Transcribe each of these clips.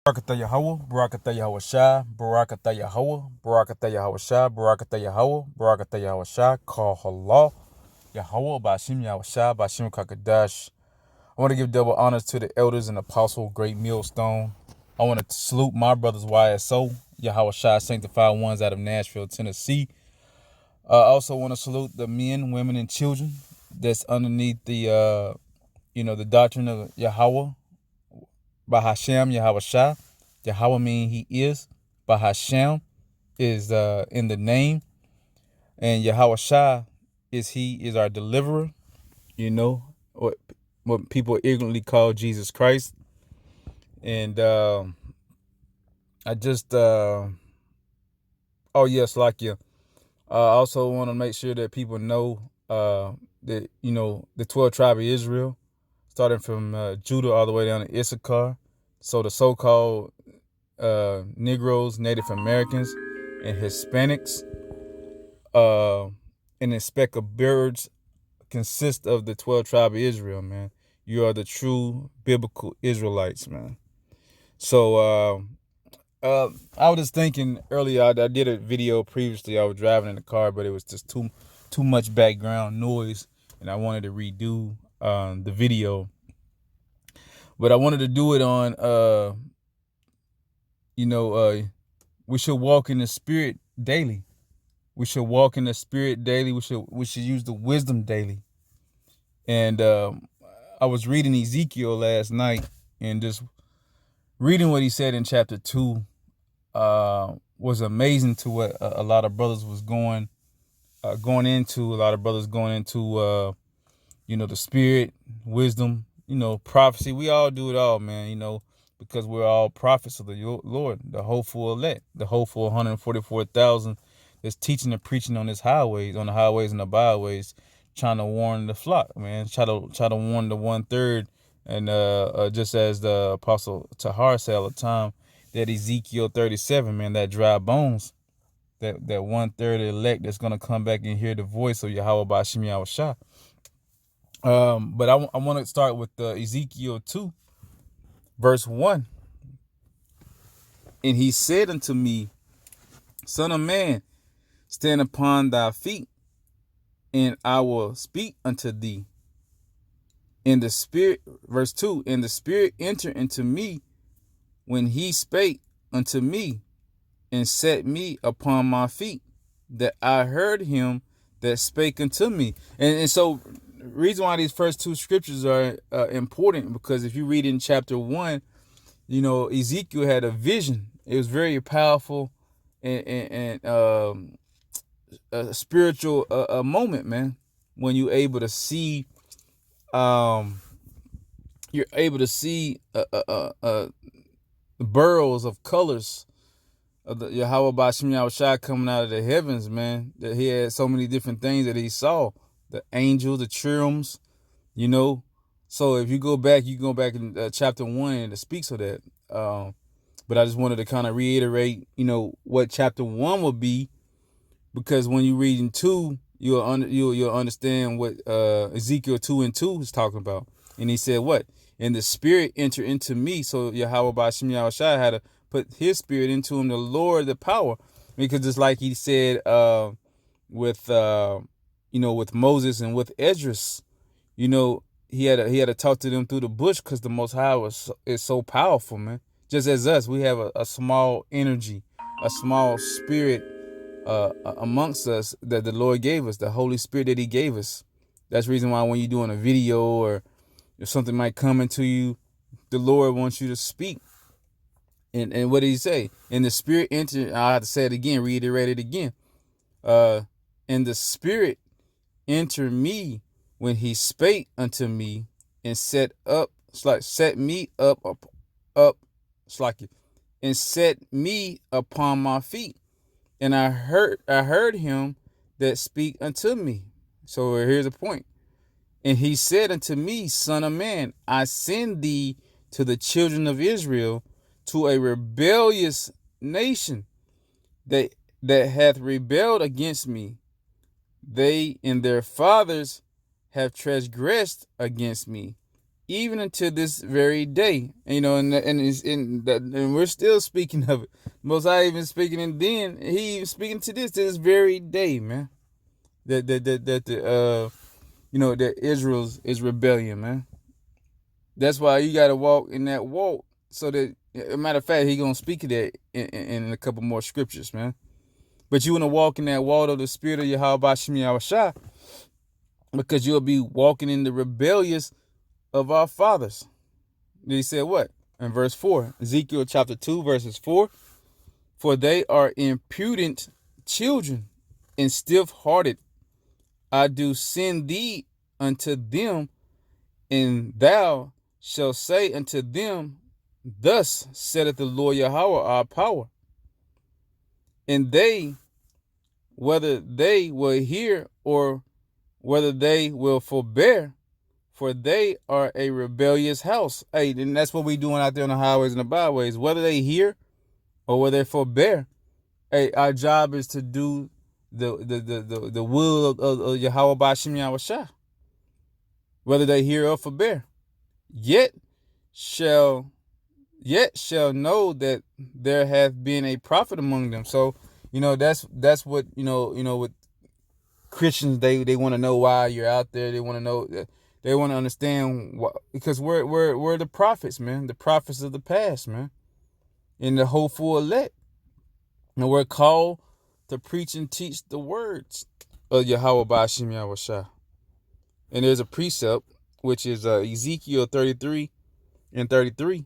Barakatah Yahweh, Barakatah Yahweh Shai, Barakatah Yahweh, Barakatah Yahweh Shai, Barakatah Yahweh, Barakatah Yahweh Shai, Call Allah, Yahweh, Bashim Yahweh Shai, Bashim Kakadash. I want to give double honors to the elders and apostle, great millstone. I want to salute my brothers YSO, Yahweh Shai, sanctified ones out of Nashville, Tennessee. I also want to salute the men, women, and children that's underneath the doctrine of Yahweh, Bahashem, Yahweh Shai. Yahweh mean he is. Bahashem is in the name. And Yahweh Shai is our deliverer, what people ignorantly call Jesus Christ. And I just I also want to make sure that people know that the 12 tribe of Israel, starting from Judah all the way down to Issachar. So the so-called Negroes, Native Americans, and Hispanics, and the speck of birds consist of the 12 tribe of Israel, man. You are the true biblical Israelites, man. So I was just thinking earlier, I did a video previously. I was driving in the car, but it was just too much background noise, and I wanted to redo the video. But I wanted to do it on, we should walk in the spirit daily. We should walk in the spirit daily. We should use the wisdom daily. And I was reading Ezekiel last night, and just reading what he said in chapter 2 was amazing to what a lot of brothers was going into. A lot of brothers going into the spirit, wisdom, prophecy. We all do it all, man. Because we're all prophets of the Lord, the hopeful elect, the hopeful 144,000 that's teaching and preaching on the highways and the byways, trying to warn the flock, man. Try to warn the 1/3, and just as the apostle Tahar said all the time, that Ezekiel 37, man, that dry bones, that 1/3 elect that's gonna come back and hear the voice of Yahweh Bashim Yahweh Shah. But I want to start with Ezekiel 2, verse 1. And he said unto me, Son of man, stand upon thy feet, and I will speak unto thee. In the spirit, verse 2, and the spirit entered into me when he spake unto me, and set me upon my feet, that I heard him that spake unto me. And so the reason why these first two scriptures are important, because if you read in chapter 1, Ezekiel had a vision. It was very powerful and a spiritual moment, man. When you're able to see, burrows of colors of the Yahweh Bashim Yahweh Shai coming out of the heavens, man. That he had so many different things that he saw. The angels, the cherubims, So if you go back in chapter 1, and it speaks of that. But I just wanted to kind of reiterate, what chapter 1 would be, because when you read in 2, you'll understand what Ezekiel 2 and 2 is talking about. And he said what? And the spirit entered into me. So Yahweh Bashim Yahweh Shai had to put his spirit into him, the Lord, the power. Because it's like he said with Moses and with Esdras, he had to talk to them through the bush, because the Most High is so powerful, man. Just as us, we have a small energy, a small spirit amongst us that the Lord gave us, the Holy Spirit that he gave us. That's the reason why when you're doing a video, or if something might come into you, the Lord wants you to speak. And what did he say? And the spirit entered, I have to say it again, reiterate it again. And the spirit entered me when he spake unto me, and set me upon my feet. And I heard him that speak unto me. So here's the point. And he said unto me, Son of man, I send thee to the children of Israel, to a rebellious nation that hath rebelled against me. They and their fathers have transgressed against me. even until this very day. And we're still speaking of it. Most High even speaking, and then he even speaking to this very day, man. That Israel's is rebellion, man. That's why you got to walk in that walk. So that, a matter of fact, he gonna speak of that in a couple more scriptures, man. But you want to walk in that wall of the spirit of Yahweh Bashim Yahushua, because you'll be walking in the rebellious of our fathers. He said what? In verse 4, Ezekiel chapter 2, verses 4. For they are impudent children and stiff-hearted. I do send thee unto them, and thou shalt say unto them, Thus saith the Lord Yahweh our power. And they, whether they will hear or whether they will forbear, for they are a rebellious house. Hey, and that's what we doing out there on the highways and the byways. Whether they hear or whether they forbear, hey, our job is to do the will of Yahweh Bashim Yahushua. Whether they hear or forbear, yet shall know that there hath been a prophet among them. So, that's what with Christians, they want to know why you're out there. They want to know. They want to understand why, because we're the prophets, man. The prophets of the past, man, and the hopeful elect, and we're called to preach and teach the words of Yahweh Bashim Yahushua. And there's a precept which is Ezekiel 33 and 33,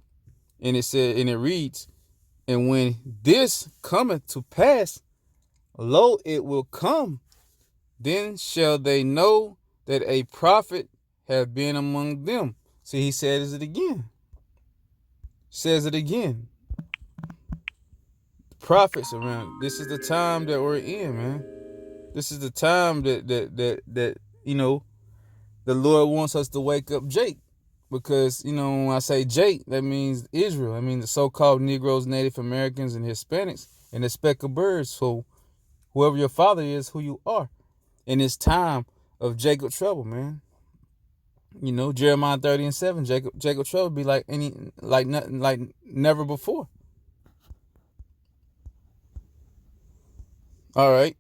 and it reads, and when this cometh to pass, lo, it will come. Then shall they know that a prophet have been among them. See, he says it again. Prophets around. This is the time that we're in, man. This is the time that the Lord wants us to wake up Jake. Because, when I say Jake, that means Israel. I mean the so-called Negroes, Native Americans, and Hispanics, and the speck of birds. So whoever your father is, who you are. In this time of Jacob trouble, man. Jeremiah 30 and 7, Jacob trouble be like never before. All right.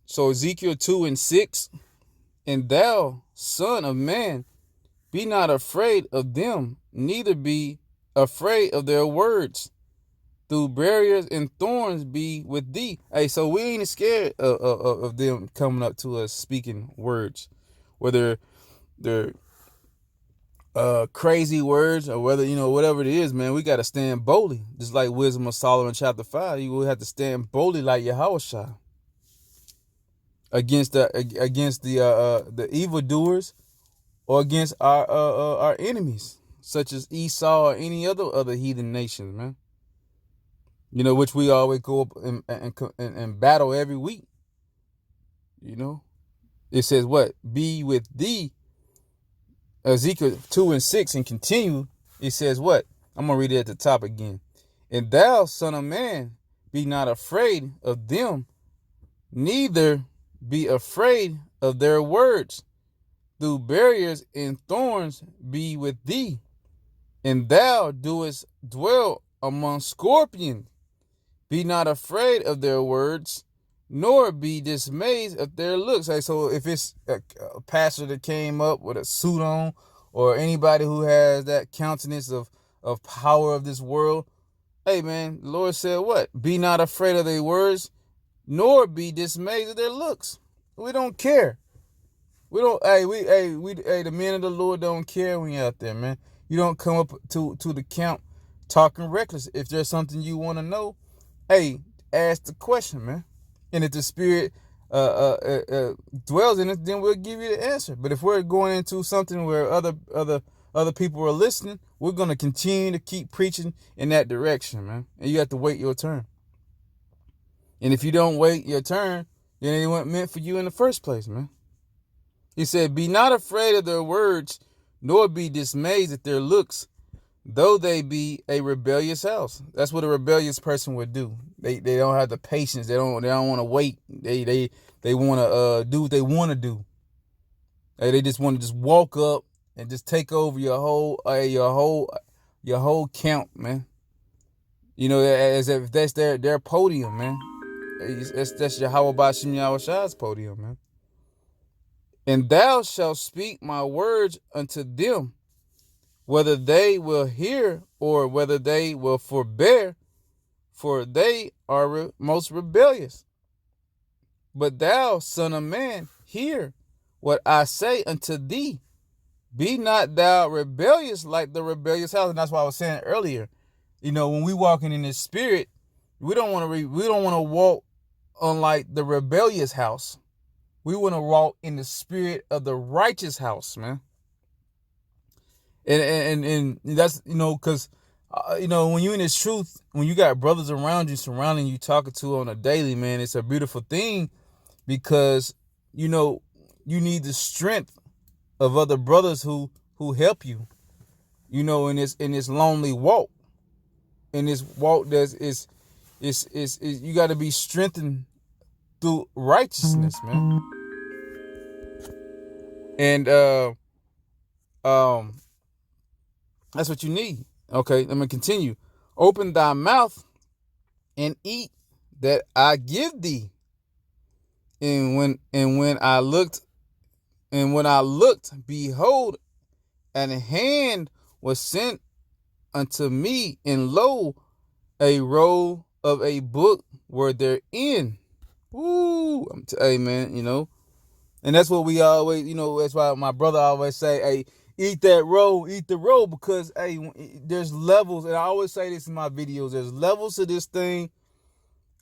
So Ezekiel 2 and 6, and thou, son of man, be not afraid of them, neither be afraid of their words. Through barriers and thorns be with thee. Hey, so we ain't scared of them coming up to us speaking words, whether they're crazy words or whether, whatever it is, man. We got to stand boldly. Just like Wisdom of Solomon chapter 5, you will have to stand boldly like Yahushua against the evildoers, or against our enemies, such as Esau or any other heathen nations, man. Which we always go up and battle every week. It says what? Be with thee. Ezekiel 2 and 6 and continue. It says what? I'm going to read it at the top again. And thou, son of man, be not afraid of them, neither be afraid of their words. Through barriers and thorns be with thee, and thou doest dwell among scorpions. Be not afraid of their words, nor be dismayed at their looks. Hey, so if it's a pastor that came up with a suit on, or anybody who has that countenance of power of this world, hey man, the Lord said what? Be not afraid of their words, nor be dismayed at their looks. We don't care. We don't. The men of the Lord don't care when you're out there, man. You don't come up to the camp talking reckless. If there's something you want to know, hey, ask the question, man. And if the spirit dwells in it, then we'll give you the answer. But if we're going into something where other people are listening, we're gonna continue to keep preaching in that direction, man. And you have to wait your turn. And if you don't wait your turn, then it wasn't meant for you in the first place, man. He said, be not afraid of their words, nor be dismayed at their looks, though they be a rebellious house. That's what a rebellious person would do. They don't have the patience. They don't want to wait. They want to do what they want to do. They just want to just walk up and just take over your whole camp, man. As if that's their podium, man. That's Yahweh Bashim Yahushai's podium, man. And thou shalt speak my words unto them, whether they will hear or whether they will forbear, for they are most rebellious. But thou, son of man, hear what I say unto thee. Be not thou rebellious like the rebellious house. And that's what I was saying earlier. When we walking in this spirit, we don't want to walk unlike the rebellious house. We want to walk in the spirit of the righteous house, man. And that's, because, when you're in this truth, when you got brothers around you, surrounding you, talking to on a daily, man, it's a beautiful thing because, you need the strength of other brothers who help you, in this lonely walk. In this walk, you got to be strengthened through righteousness, man. And that's what you need. Okay, let me continue. Open thy mouth and eat that I give thee. And when I looked, behold, and a hand was sent unto me, and lo, a roll of a book were therein. Woo! Hey, man, and that's what we always, that's why my brother always say, hey, eat the roll, because, hey, there's levels, and I always say this in my videos, there's levels to this thing,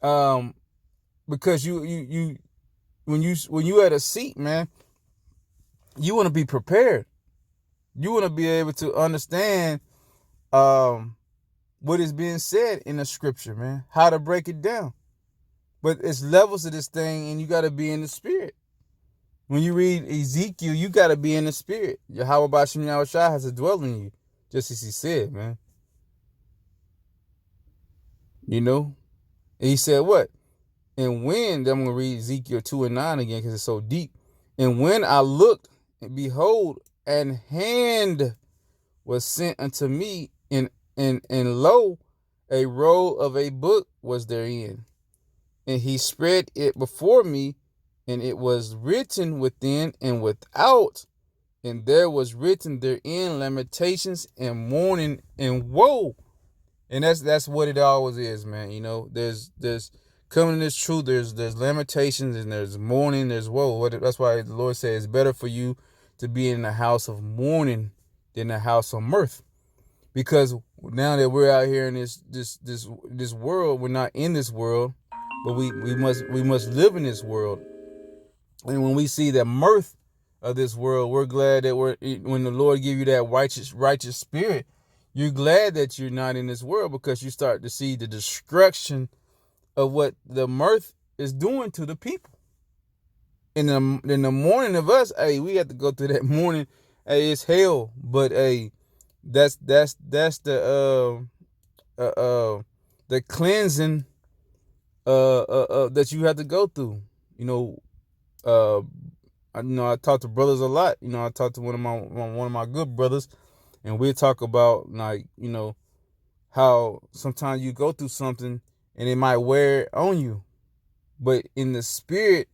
because when you at a seat, man, you want to be prepared. You want to be able to understand what is being said in the scripture, man, how to break it down. But it's levels to this thing, and you got to be in the spirit. When you read Ezekiel, you got to be in the spirit. Yahweh Bashim Yahushai has to dwell in you, just as he said, man. And he said what? And when, then I'm going to read Ezekiel 2:9 again because it's so deep. And when I looked, and behold, an hand was sent unto me, and lo, a roll of a book was therein. And he spread it before me, and it was written within and without, and there was written therein lamentations and mourning and woe. And that's what it always is, man. There's coming in this truth. There's lamentations and there's mourning. There's woe. That's why the Lord says it's better for you to be in the house of mourning than the house of mirth. Because now that we're out here in this world, we're not in this world, but we must live in this world. And when we see the mirth of this world, we're glad that when the Lord give you that righteous spirit, you're glad that you're not in this world, because you start to see the destruction of what the mirth is doing to the people. In the morning of us, hey, we have to go through that morning. Hey, it's hell, but hey, that's the cleansing that you have to go through. I talk to brothers a lot. I talk to one of my good brothers, and we talk about, like, how sometimes you go through something and it might wear on you, but in the spirit,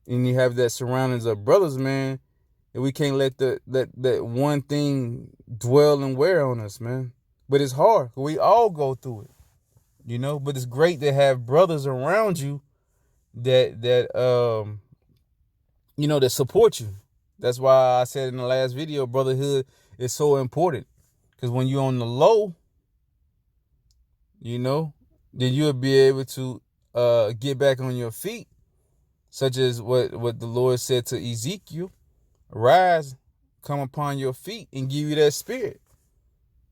and you have that surroundings of brothers, man, and we can't let that one thing dwell and wear on us, man. But it's hard. We all go through it, But it's great to have brothers around you that that support you. That's why I said in the last video, brotherhood is so important. Because when you're on the low, then you'll be able to get back on your feet, such as what the Lord said to Ezekiel: "Rise, come upon your feet, and give you that spirit."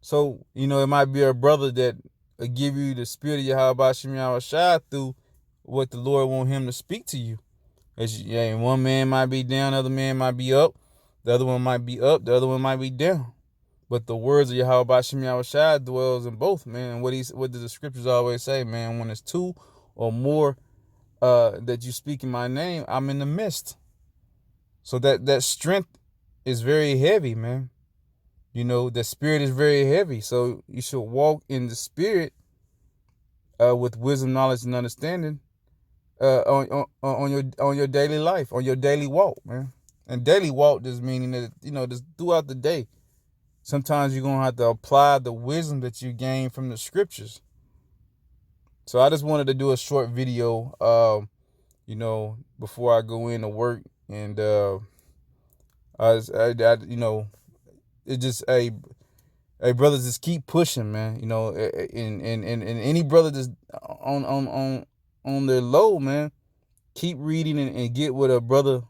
So, it might be a brother that will give you the spirit of Yahweh Shem Yahushai through what the Lord want him to speak to you. And one man might be down, the other man might be up, the other one might be up, the other one might be down. But the words of Yahweh Shem Yahushai dwells in both, man. And what does the scriptures always say, man? When it's two or more that you speak in my name, I'm in the midst. So that strength is very heavy, man. You know, the spirit is very heavy. So you should walk in the spirit with wisdom, knowledge, and understanding on your daily life, on your daily walk, man. And daily walk just meaning that, just throughout the day. Sometimes you're gonna have to apply the wisdom that you gain from the scriptures. So I just wanted to do a short video, before I go into work, and it just hey brothers, just keep pushing, man. And any brother that's on their low, man, keep reading and get with a brother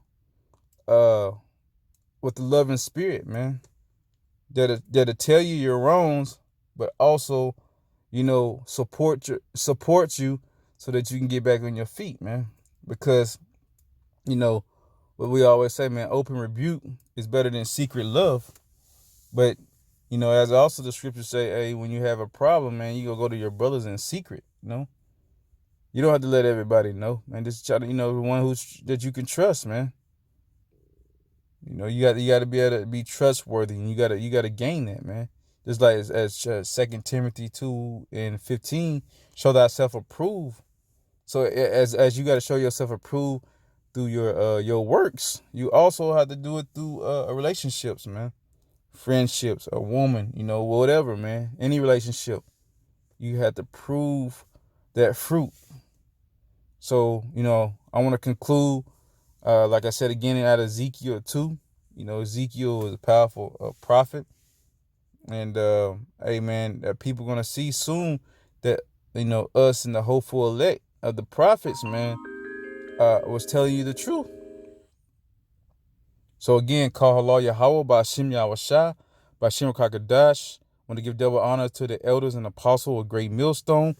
with the loving spirit, man. That'll tell you your wrongs, but also, support you so that you can get back on your feet, man. Because, what we always say, man, open rebuke is better than secret love. But, as also the scriptures say, hey, when you have a problem, man, you go to your brothers in secret, You don't have to let everybody know, man. Just try to, the one that you can trust, man. You got to be able to be trustworthy, and you got to gain that, man. Just like as 2 Timothy 2:15, show thyself approved. So as you got to show yourself approved through your works, you also have to do it through relationships, man. Friendships, a woman, whatever, man. Any relationship, you have to prove that fruit. So, I want to conclude, like I said again, out of Ezekiel 2. Ezekiel is a powerful prophet. And, hey, man, people going to see soon that, us and the hopeful elect of the prophets, man, was telling you the truth. So, again, call Allah Yahweh by Shem Yahweh by Shem Kakadash. Want to give double honor to the elders and apostle of Great Millstone.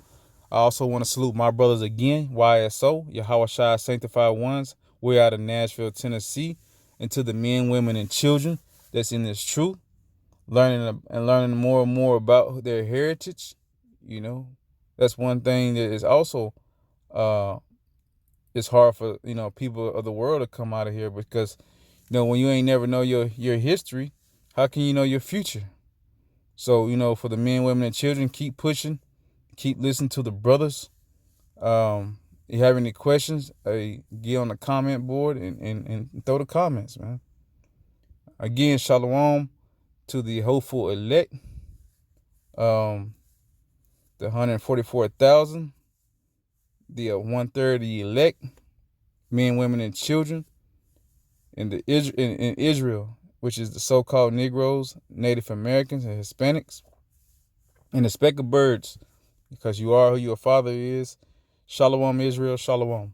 I also want to salute my brothers again, YSO, Yahweh Shai Sanctified Ones. We're out of Nashville, Tennessee. And to the men, women, and children that's in this truth, learning more and more about their heritage. That's one thing that is also it's hard for people of the world to come out of here, because when you ain't never know your history, how can you know your future? So for the men, women, and children, keep pushing, keep listening to the brothers. You have any questions, get on the comment board and throw the comments, man. Again, shalom to the hopeful elect, the 144,000, the 1/3 of the elect, men, women, and children, in Israel, which is the so-called Negroes, Native Americans, and Hispanics, and the speck of birds, because you are who your father is. Shalom, Israel, shalom.